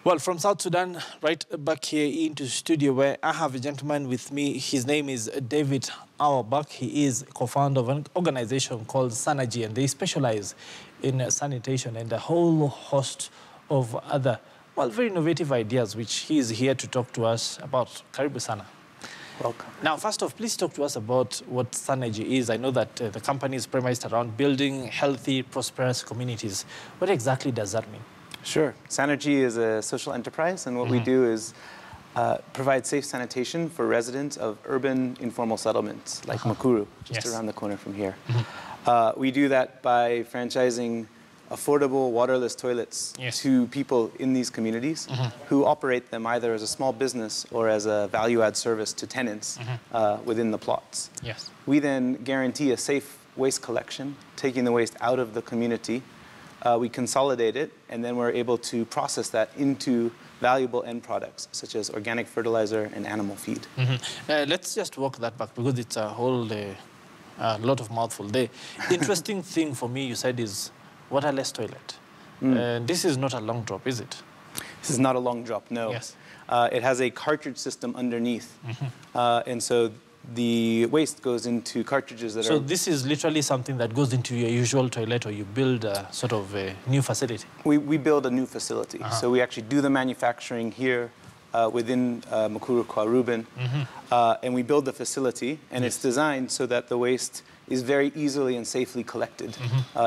Well, from South Sudan, right back here into the studio where I have a gentleman with me. His name is David Auerbach. He is co-founder of an organization called SANITATION, and they specialize in sanitation and a whole host of other, well, very innovative ideas, which he is here to talk to us about. Karibu Sana. Welcome. Now, first off, please talk to us about what SANITATION is. I know that the company is premised around building healthy, prosperous communities. What exactly does that mean? Sure. SANITATION is a social enterprise, and what we do is provide safe sanitation for residents of urban informal settlements like Mukuru, just around the corner from here. We do that by franchising affordable waterless toilets to people in these communities who operate them either as a small business or as a value-add service to tenants within the plots. We then guarantee a safe waste collection, taking the waste out of the community. We consolidate it, and then we're able to process that into valuable end products, such as organic fertilizer and animal feed. Let's just walk that back, because it's a whole lot of mouthful. The interesting thing for me, you said, is waterless toilet. This is not a long drop, is it? This is not a long drop, no. It has a cartridge system underneath, and so the waste goes into cartridges that are... So this is literally something that goes into your usual toilet, or you build a sort of a new facility? We build a new facility. So we actually do the manufacturing here within Mukuru Kwa Ruben, and we build the facility, and it's designed so that the waste is very easily and safely collected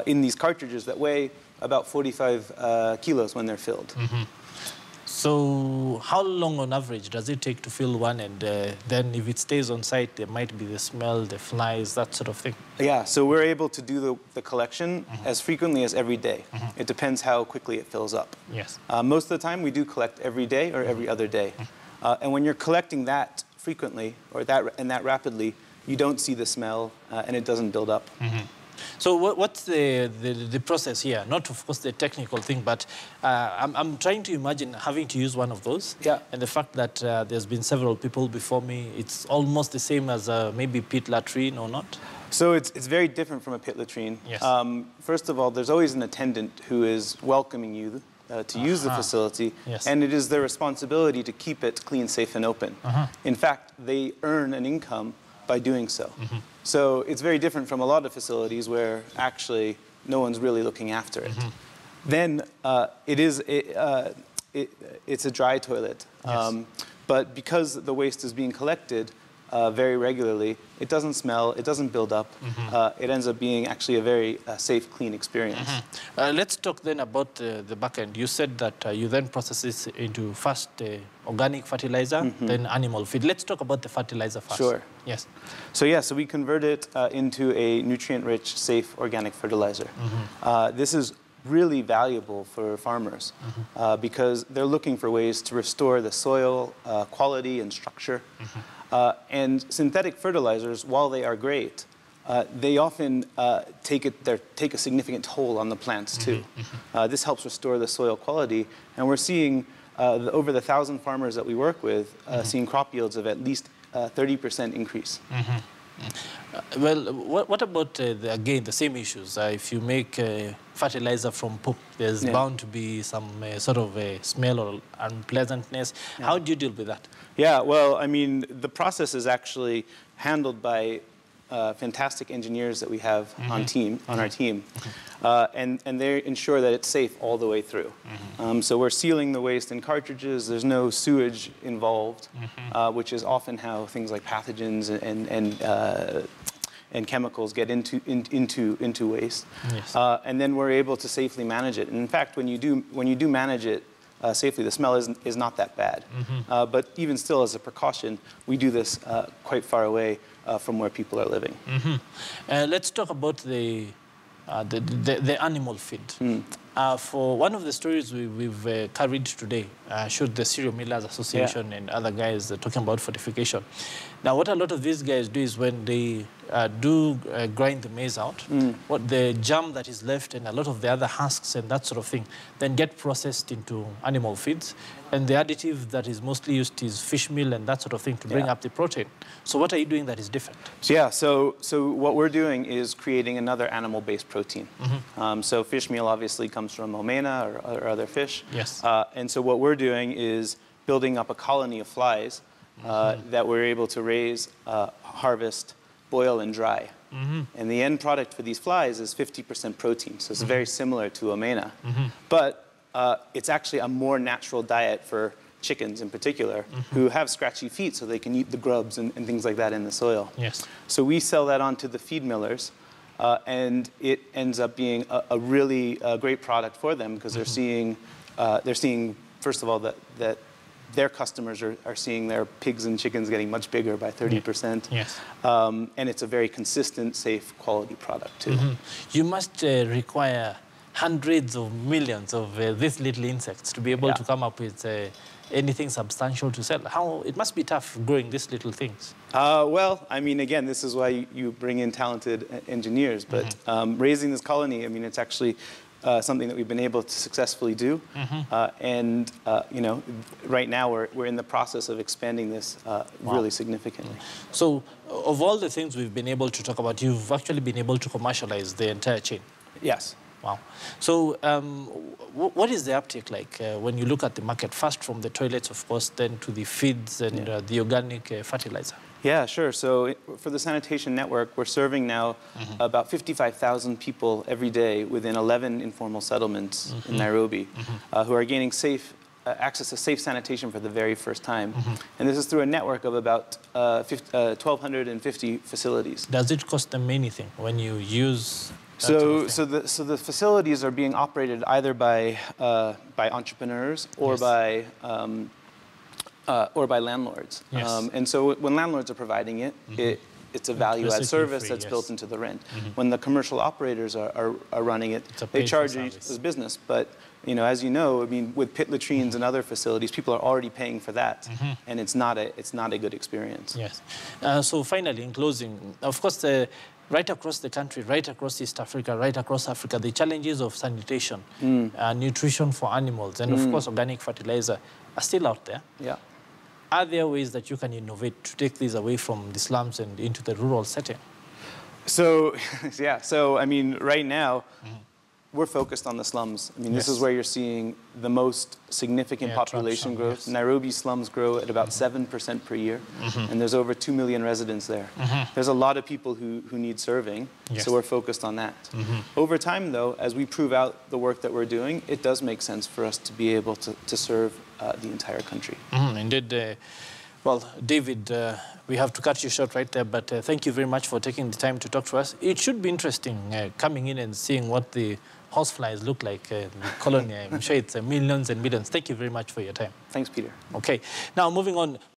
in these cartridges that weigh about 45 kilos when they're filled. So how long on average does it take to fill one, and then if it stays on site, there might be the smell, the flies, that sort of thing? Yeah, so we're able to do the collection as frequently as every day. It depends how quickly it fills up. Most of the time, we do collect every day or every other day. And when you're collecting that frequently or that rapidly, you don't see the smell and it doesn't build up. So what's the process here? Not, of course, the technical thing, but I'm trying to imagine having to use one of those. And the fact that there's been several people before me, it's almost the same as maybe pit latrine or not? So it's very different from a pit latrine. First of all, there's always an attendant who is welcoming you to use the facility, and it is their responsibility to keep it clean, safe, and open. In fact, they earn an income by doing so. So it's very different from a lot of facilities where actually no one's really looking after it. Then it's a dry toilet. But because the waste is being collected very regularly, it doesn't smell, it doesn't build up. It ends up being actually a very safe, clean experience. Let's talk then about the back end. You said that you then process this into first organic fertilizer, then animal feed. Let's talk about the fertilizer first. Sure. So we convert it into a nutrient-rich, safe organic fertilizer. This is really valuable for farmers because they're looking for ways to restore the soil quality and structure. And synthetic fertilizers, while they are great, they often take a significant toll on the plants too. This helps restore the soil quality, and we're seeing over the 1,000 farmers that we work with seeing crop yields of at least 30% increase. Well, what about, again, the same issues? If you make fertilizer from poop, there's bound to be some sort of a smell or unpleasantness. How do you deal with that? Yeah, well, I mean, the process is actually handled by fantastic engineers that we have on our team. And they ensure that it's safe all the way through. So we're sealing the waste in cartridges. There's no sewage involved, which is often how things like pathogens and chemicals get into waste. And then we're able to safely manage it. And in fact, when you do manage it safely, the smell is not that bad. But even still, as a precaution, we do this quite far away from where people are living. Let's talk about the animal feed. For one of the stories we've carried today, showed the Cereal Millers Association and other guys talking about fortification. Now, what a lot of these guys do is when they do grind the maize out, what the germ that is left and a lot of the other husks and that sort of thing then get processed into animal feeds. And the additive that is mostly used is fish meal and that sort of thing to bring up the protein. So what are you doing that is different? So what we're doing is creating another animal-based protein. So fish meal obviously comes comes from omena or other fish. Yes. And so what we're doing is building up a colony of flies that we're able to raise, harvest, boil, and dry. And the end product for these flies is 50% protein, so it's very similar to omena. But it's actually a more natural diet for chickens in particular, who have scratchy feet, so they can eat the grubs and things like that in the soil. Yes. So we sell that on to the feed millers, and it ends up being a really great product for them, because they're seeing, first of all, that their customers are seeing their pigs and chickens getting much bigger by 30%. Yes. And it's a very consistent, safe, quality product too. You must require hundreds of millions of these little insects to be able to come up with anything substantial to sell. How it must be tough growing these little things. Well, I mean, again, this is why you bring in talented engineers. But raising this colony, I mean, it's actually something that we've been able to successfully do. And you know, right now we're in the process of expanding this really significantly. So, of all the things we've been able to talk about, you've actually been able to commercialize the entire chain. Yes. Wow. So what is the uptake like when you look at the market, first from the toilets, of course, then to the feeds and the organic fertilizer? Yeah, sure. So for the sanitation network, we're serving now about 55,000 people every day within 11 informal settlements in Nairobi who are gaining access to safe sanitation for the very first time. And this is through a network of about 1,250 facilities. Does it cost them anything when you use... So the facilities are being operated either by entrepreneurs or by landlords. And so when landlords are providing it, it's a value-add service that's built into the rent. When the commercial operators are running it, they charge you as business. But you know, as you know, I mean, with pit latrines and other facilities, people are already paying for that, and it's not a good experience. Yes. So finally, in closing, of course, right across the country, right across East Africa, right across Africa, the challenges of sanitation, nutrition for animals, and of course organic fertilizer are still out there. Yeah. Are there ways that you can innovate to take these away from the slums and into the rural setting? So, yeah, so I mean, right now, we're focused on the slums. I mean, this is where you're seeing the most significant population growth. Nairobi slums grow at about 7% per year, and there's over 2 million residents there. There's a lot of people who need serving, so we're focused on that. Over time, though, as we prove out the work that we're doing, it does make sense for us to be able to serve the entire country. Indeed. Well, David, we have to cut you short right there, but thank you very much for taking the time to talk to us. It should be interesting coming in and seeing what the horseflies look like in the colony. I'm sure it's millions and millions. Thank you very much for your time. Thanks, Peter. Okay. Now, moving on.